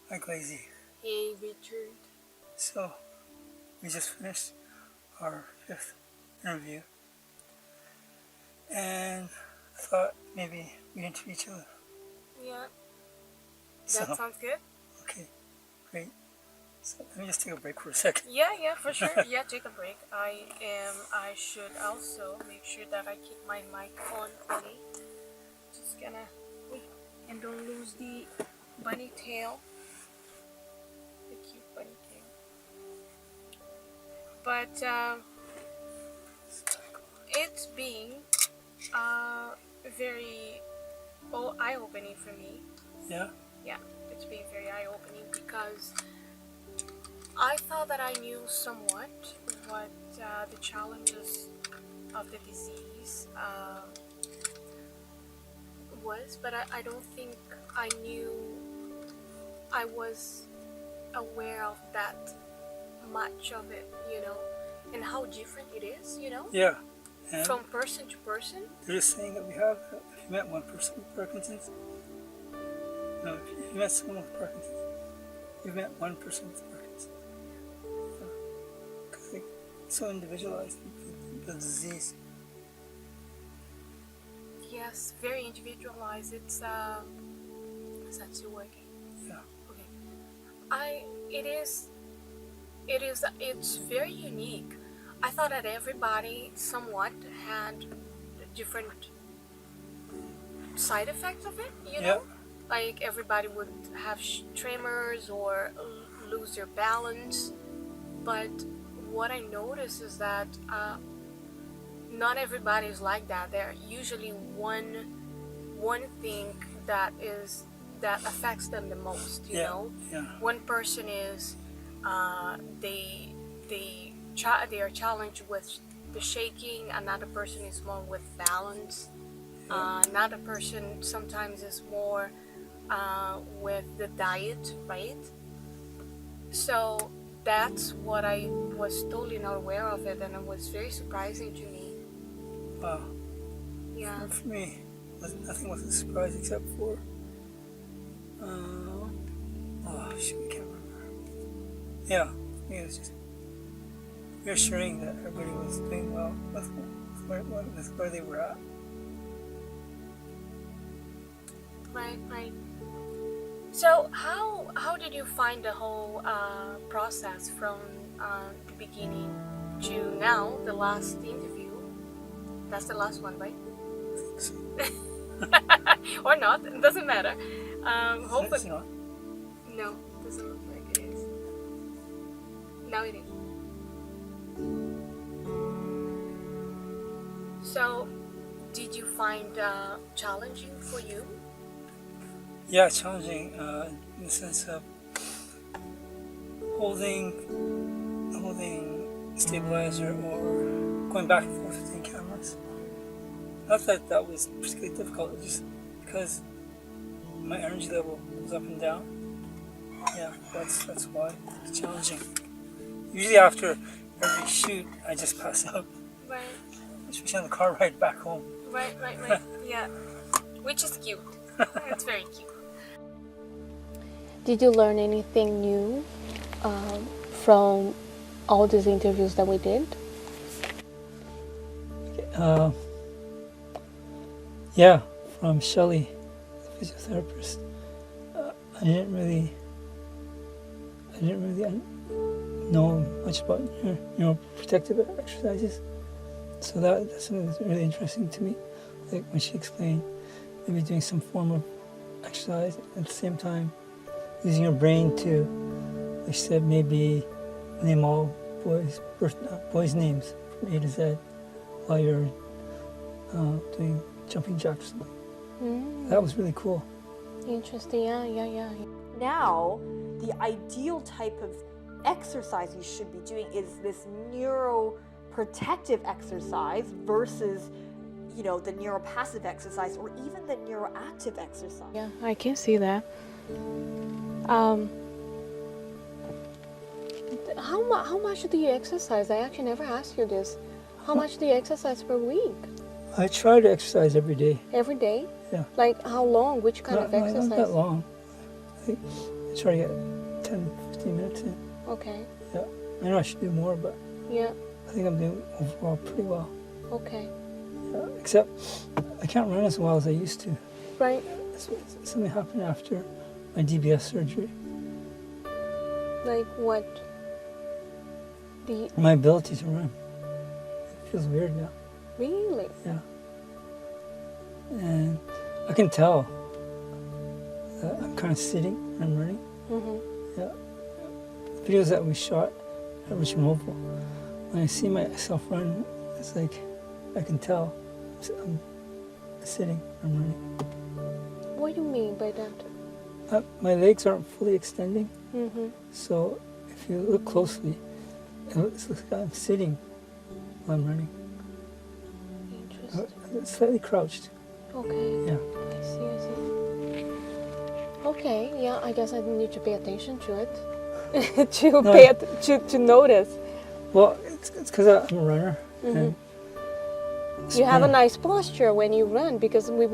Hi, Gleyse. Hey, Richard. So, we just finished our 5th interview, and I thought maybe we interview each other. Yeah, that So, sounds good. okay, great. So, let me just take a break for a second. Yeah, for sure. Yeah, take a break. I should also make sure that I keep my mic on fully. Just gonna wait and don't lose the bunny tail, the cute bunny tail. But it's been very eye-opening for me. Yeah? Yeah, it's been very eye-opening because I thought that I knew somewhat what the challenges of the disease was, but I don't think I was aware of that much of it, and how different it is, Yeah. And from person to person. they're just saying that if you met one person with Parkinson's, no, if you met someone with Parkinson's, you've met one person with Parkinson's. Because it's so individualized, the disease. Yes, very individualized. Is that still working? Yeah. Okay. It's very unique. I thought that everybody somewhat had different side effects of it, Yeah. Like everybody would have tremors or lose their balance. But what I noticed is that not everybody is like that. There are usually one thing that affects them the most, you know. Yeah. One person is they are challenged with the shaking. Another person is more with balance. Another person sometimes is more with the diet, right? So that's what I was totally not aware of it, and it was very surprising to me. Wow. Yeah. For me, nothing was a surprise except for, oh shoot, I can't remember. Yeah, for me it was just reassuring that everybody was doing well with where they were at. Right. So how did you find the whole process from the beginning to now, the last interview? That's the last one, right? I think so. Or not? It doesn't matter. It's Hopefully, not. no, it doesn't look like it is. Now it is. So, did you find challenging for you? Yeah, challenging in the sense of holding stabilizer or going back and forth between cameras. Not that that was particularly difficult, it's just because my energy level was up and down. Yeah, that's why it's challenging. Usually after every shoot, I just pass out, Right. especially on the car ride back home. Right. Yeah, which is cute. It's very cute. Did you learn anything new from all these interviews that we did? Yeah, from Shelley, the physiotherapist. I didn't really know much about protective exercises, so that's something that's really interesting to me. Like when she explained, maybe doing some form of exercise at the same time, using your brain to, like she said, maybe name all boys' names from A to Z while you're doing jumping jacks or something. That was really cool. Interesting. Yeah. Now, the ideal type of exercise you should be doing is this neuroprotective exercise versus, the neuropassive exercise or even the neuroactive exercise. Yeah, I can see that. How much do you exercise? I actually never asked you this. How much do you exercise per week? I try to exercise every day. Every day? Yeah. Like how long? Which kind of exercise? Not that long. I try to get 10, 15 minutes in. Okay. Yeah. I know I should do more, but Yeah. I think I'm doing overall pretty well. Okay. Yeah. Except I can't run as well as I used to. Right. Something happened after my DBS surgery. Like what? My ability to run. It feels weird now. Really? Yeah. And I can tell that I'm kind of sitting when I'm running. Mm-hmm. Yeah. The videos that we shot at Richard, when I see myself run, it's like I can tell I'm sitting, I'm running. What do you mean by that? My legs aren't fully extending, Mm-hmm. so if you look closely, it looks like I'm sitting while I'm running. Interesting. Slightly crouched. Okay. Yeah. I see. Okay, yeah, I guess I need to pay attention to it. to notice. Well, it's because I'm a runner. Mhm. And You have a yeah. nice posture when you run because we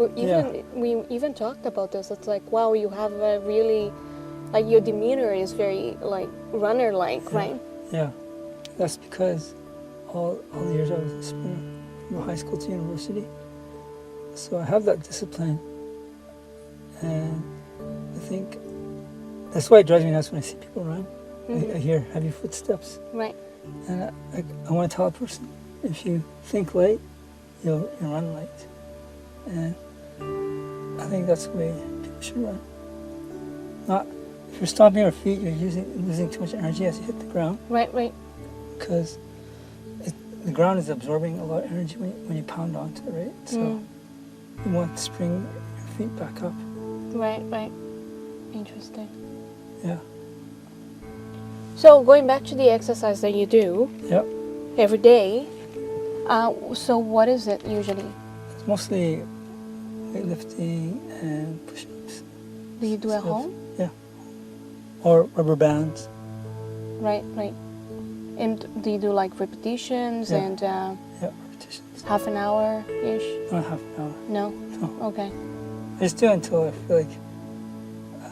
even talked about this. It's like, wow, you have a really, like your demeanor is very like runner-like, right? Yeah, that's because all the years I was a sprinter from high school to university. So I have that discipline, and I think that's why it drives me nuts when I see people run. I hear heavy footsteps, Right. and I want to tell a person, if you think light, you'll run light. And I think that's the way people should run. Not if you're stomping your feet, you're losing too much energy as you hit the ground, Right. because the ground is absorbing a lot of energy when you pound onto it, right? So you want to spring your feet back up. Right. Interesting. Yeah. So going back to the exercise that you do Yep. every day, so what is it usually? It's mostly weightlifting and push-ups. Do you do at Stuff. home? Yeah. Or rubber bands. Right. And do you do like repetitions Yeah. and Yeah, repetitions. half an hour-ish? Not half an hour. No? No. Okay. I just do it until I feel like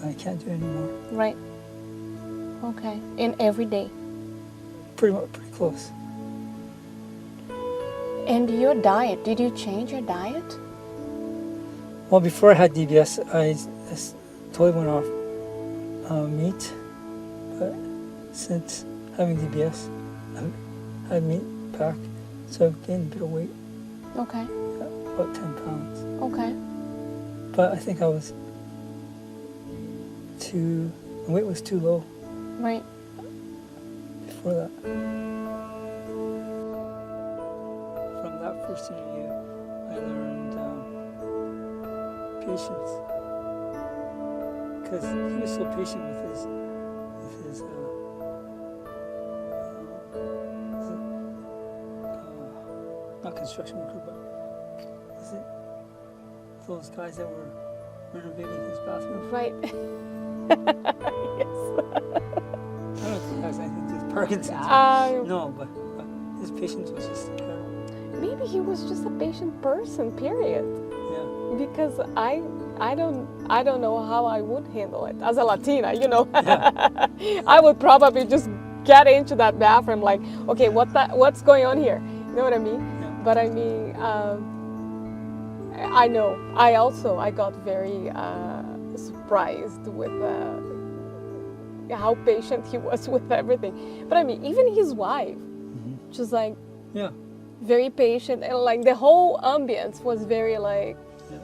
I can't do it anymore. Right. Okay. And every day? Pretty close. And your diet, did you change your diet? Well, before I had DBS, I totally went off meat. But since having DBS, I've had meat back, so I've gained a bit of weight, Okay. about 10 pounds. Okay. But I think I was my weight was too low Right. before that. From that first interview, I learned patience. Because he was so patient with his not construction worker, but is it those guys that were renovating his bathroom? Right. I don't know if it has anything to do with Parkinson. No, but his patience was just incredible. Maybe he was just a patient person, period. Yeah. Because I don't know how I would handle it as a Latina, Yeah. I would probably just get into that bathroom like, okay, what's going on here? You know what I mean? Yeah. But I mean, I know. I got very surprised with how patient he was with everything. But I mean, even his wife, just like Yeah. very patient, and like the whole ambience was very like, Yeah.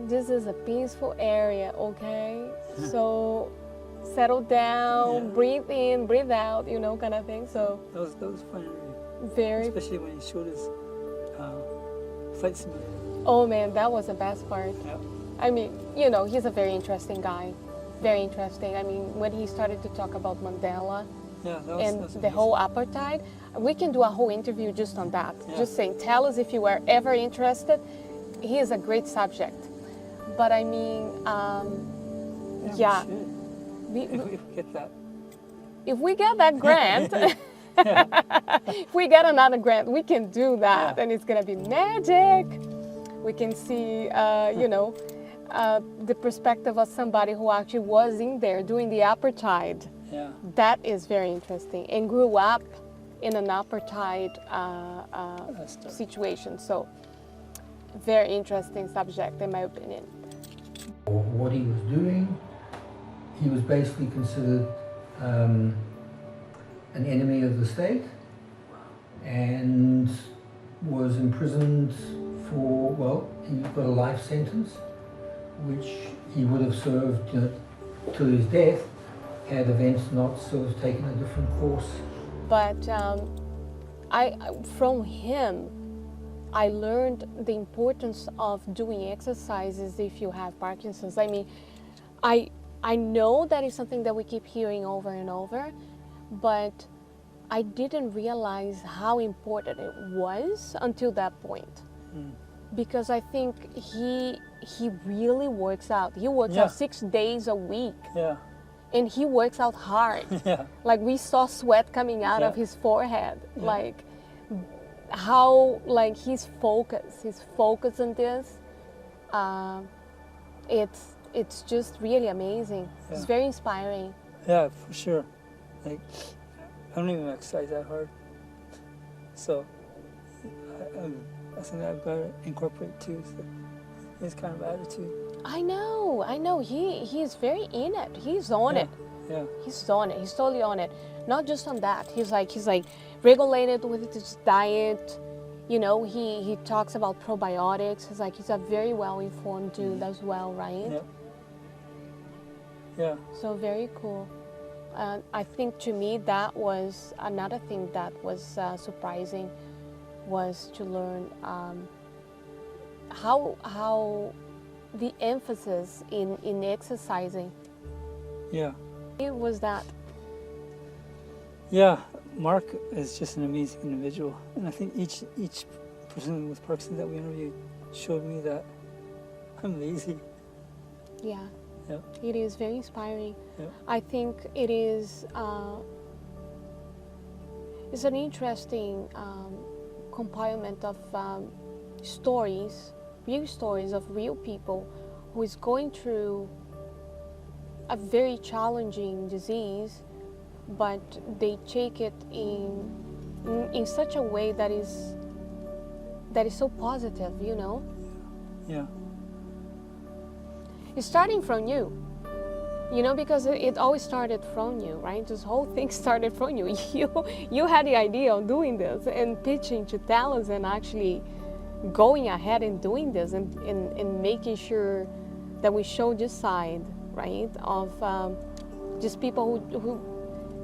this is a peaceful area, okay? So settle down, Yeah. breathe in, breathe out, kind of thing. So That was a fun interview. very, Especially when he showed his flight simulator. oh man, that was the best part. Yeah. I mean, he's a very interesting guy. Very interesting. I mean, when he started to talk about Mandela Yeah, that and was the amazing. whole apartheid, we can do a whole interview just on that. Yeah. Just saying, tell us if you are ever interested. He is a great subject. But I mean, yeah. We should. If we get that. If we get that grant, Yeah. if we get another grant, we can do that, Yeah. and it's gonna be magic. We can see, the perspective of somebody who actually was in there doing the apartheid. Yeah. That is very interesting, and grew up in an apartheid situation. So, very interesting subject, in my opinion. What he was doing, he was basically considered an enemy of the state and was imprisoned for, well, he got a life sentence, which he would have served till his death had events not sort of taken a different course. But from him, I learned the importance of doing exercises if you have Parkinson's. I mean, I know that is something that we keep hearing over and over, but I didn't realize how important it was until that point. Because I think he really works out. He works out 6 days a week. Yeah. And he works out hard. Yeah. Like we saw sweat coming out of his forehead. Yeah. Like how like he's focused on this. It's just really amazing. Yeah. It's very inspiring. Yeah, for sure. Like, I don't even exercise that hard. So, that's something I've got to incorporate too. So, his kind of attitude. I know. He's very in it. He's on it. Yeah. He's on it. He's totally on it. Not just on that. He's like regulated with his diet. You know, he talks about probiotics. He's a very well informed dude as well, right? Yeah. Yeah. So very cool. I think to me that was another thing that was surprising, was to learn how the emphasis in exercising. Yeah. It was that. Yeah. Mark is just an amazing individual, and I think each person with Parkinson that we interviewed showed me that I'm lazy. Yeah. Yeah. It is very inspiring. Yeah. I think it is. It's an interesting compilement of stories, real stories of real people who is going through a very challenging disease, but they take it in such a way that is so positive, you know. Yeah. It's starting from you, you know, because it always started from you, right? This whole thing started from you. You had the idea of doing this and pitching to TELUS and actually going ahead and doing this and making sure that we show this side, right, of just people who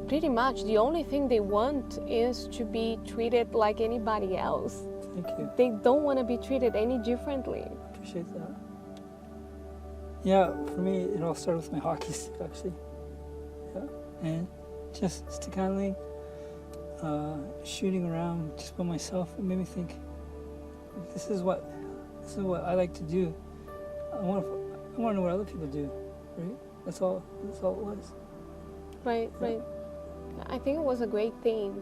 pretty much the only thing they want is to be treated like anybody else. Thank you. They don't want to be treated any differently. Appreciate that. Yeah, for me, it all started with my hockey stick, actually. Yeah, and just stick-handling, shooting around just by myself, it made me think, this is what I like to do. I want to know what other people do, right? That's all it was. Right, right. I think it was a great theme.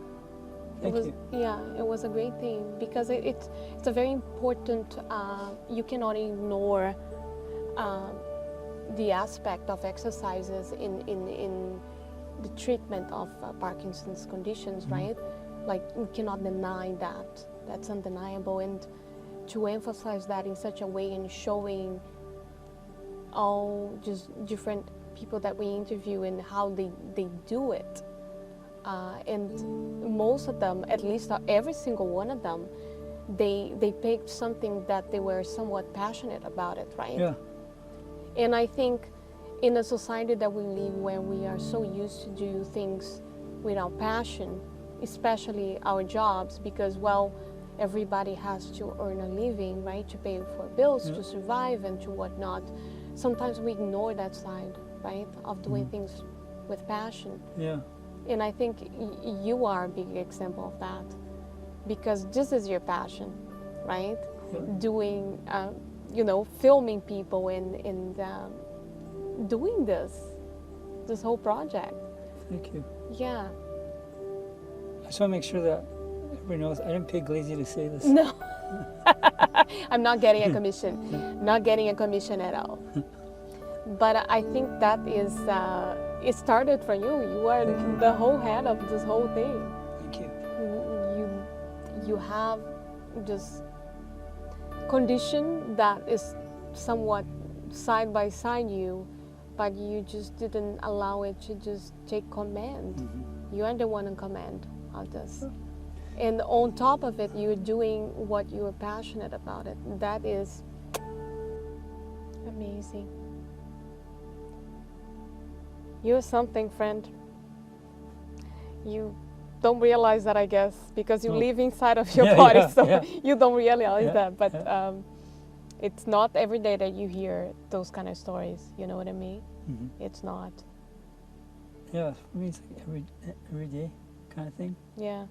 Thank you. Yeah, it was a great theme because it's a very important. You cannot ignore the aspect of exercises in the treatment of Parkinson's conditions, right? Like we cannot deny that. That's undeniable, and to emphasize that in such a way and showing all just different people that we interview and how they do it. And most of them, at least every single one of them, they picked something that they were somewhat passionate about it, right? Yeah. And I think in a society that we live where we are so used to do things without passion, especially our jobs, because, well, everybody has to earn a living, right, to pay for bills, to survive and to whatnot. Sometimes we ignore that side, right, of doing things with passion. Yeah. And I think you are a big example of that, because this is your passion, right? Yeah. Doing, filming people and doing this whole project. Thank you. Yeah. I just want to make sure that everybody knows I didn't pay Gleyse to say this. No. I'm not getting a commission, not getting a commission at all. But I think that is, it started from you. You are the whole head of this whole thing. Thank you. You have this condition that is somewhat side by side you, but you just didn't allow it to just take command. You are the one in command of this. And on top of it, you're doing what you are passionate about it. That is amazing. You're something, friend. You don't realize that, I guess, because you live inside of your body, so you don't realize that. But it's not every day that you hear those kind of stories. You know what I mean? It's not. Yeah, for me, it's like every day kind of thing. Yeah.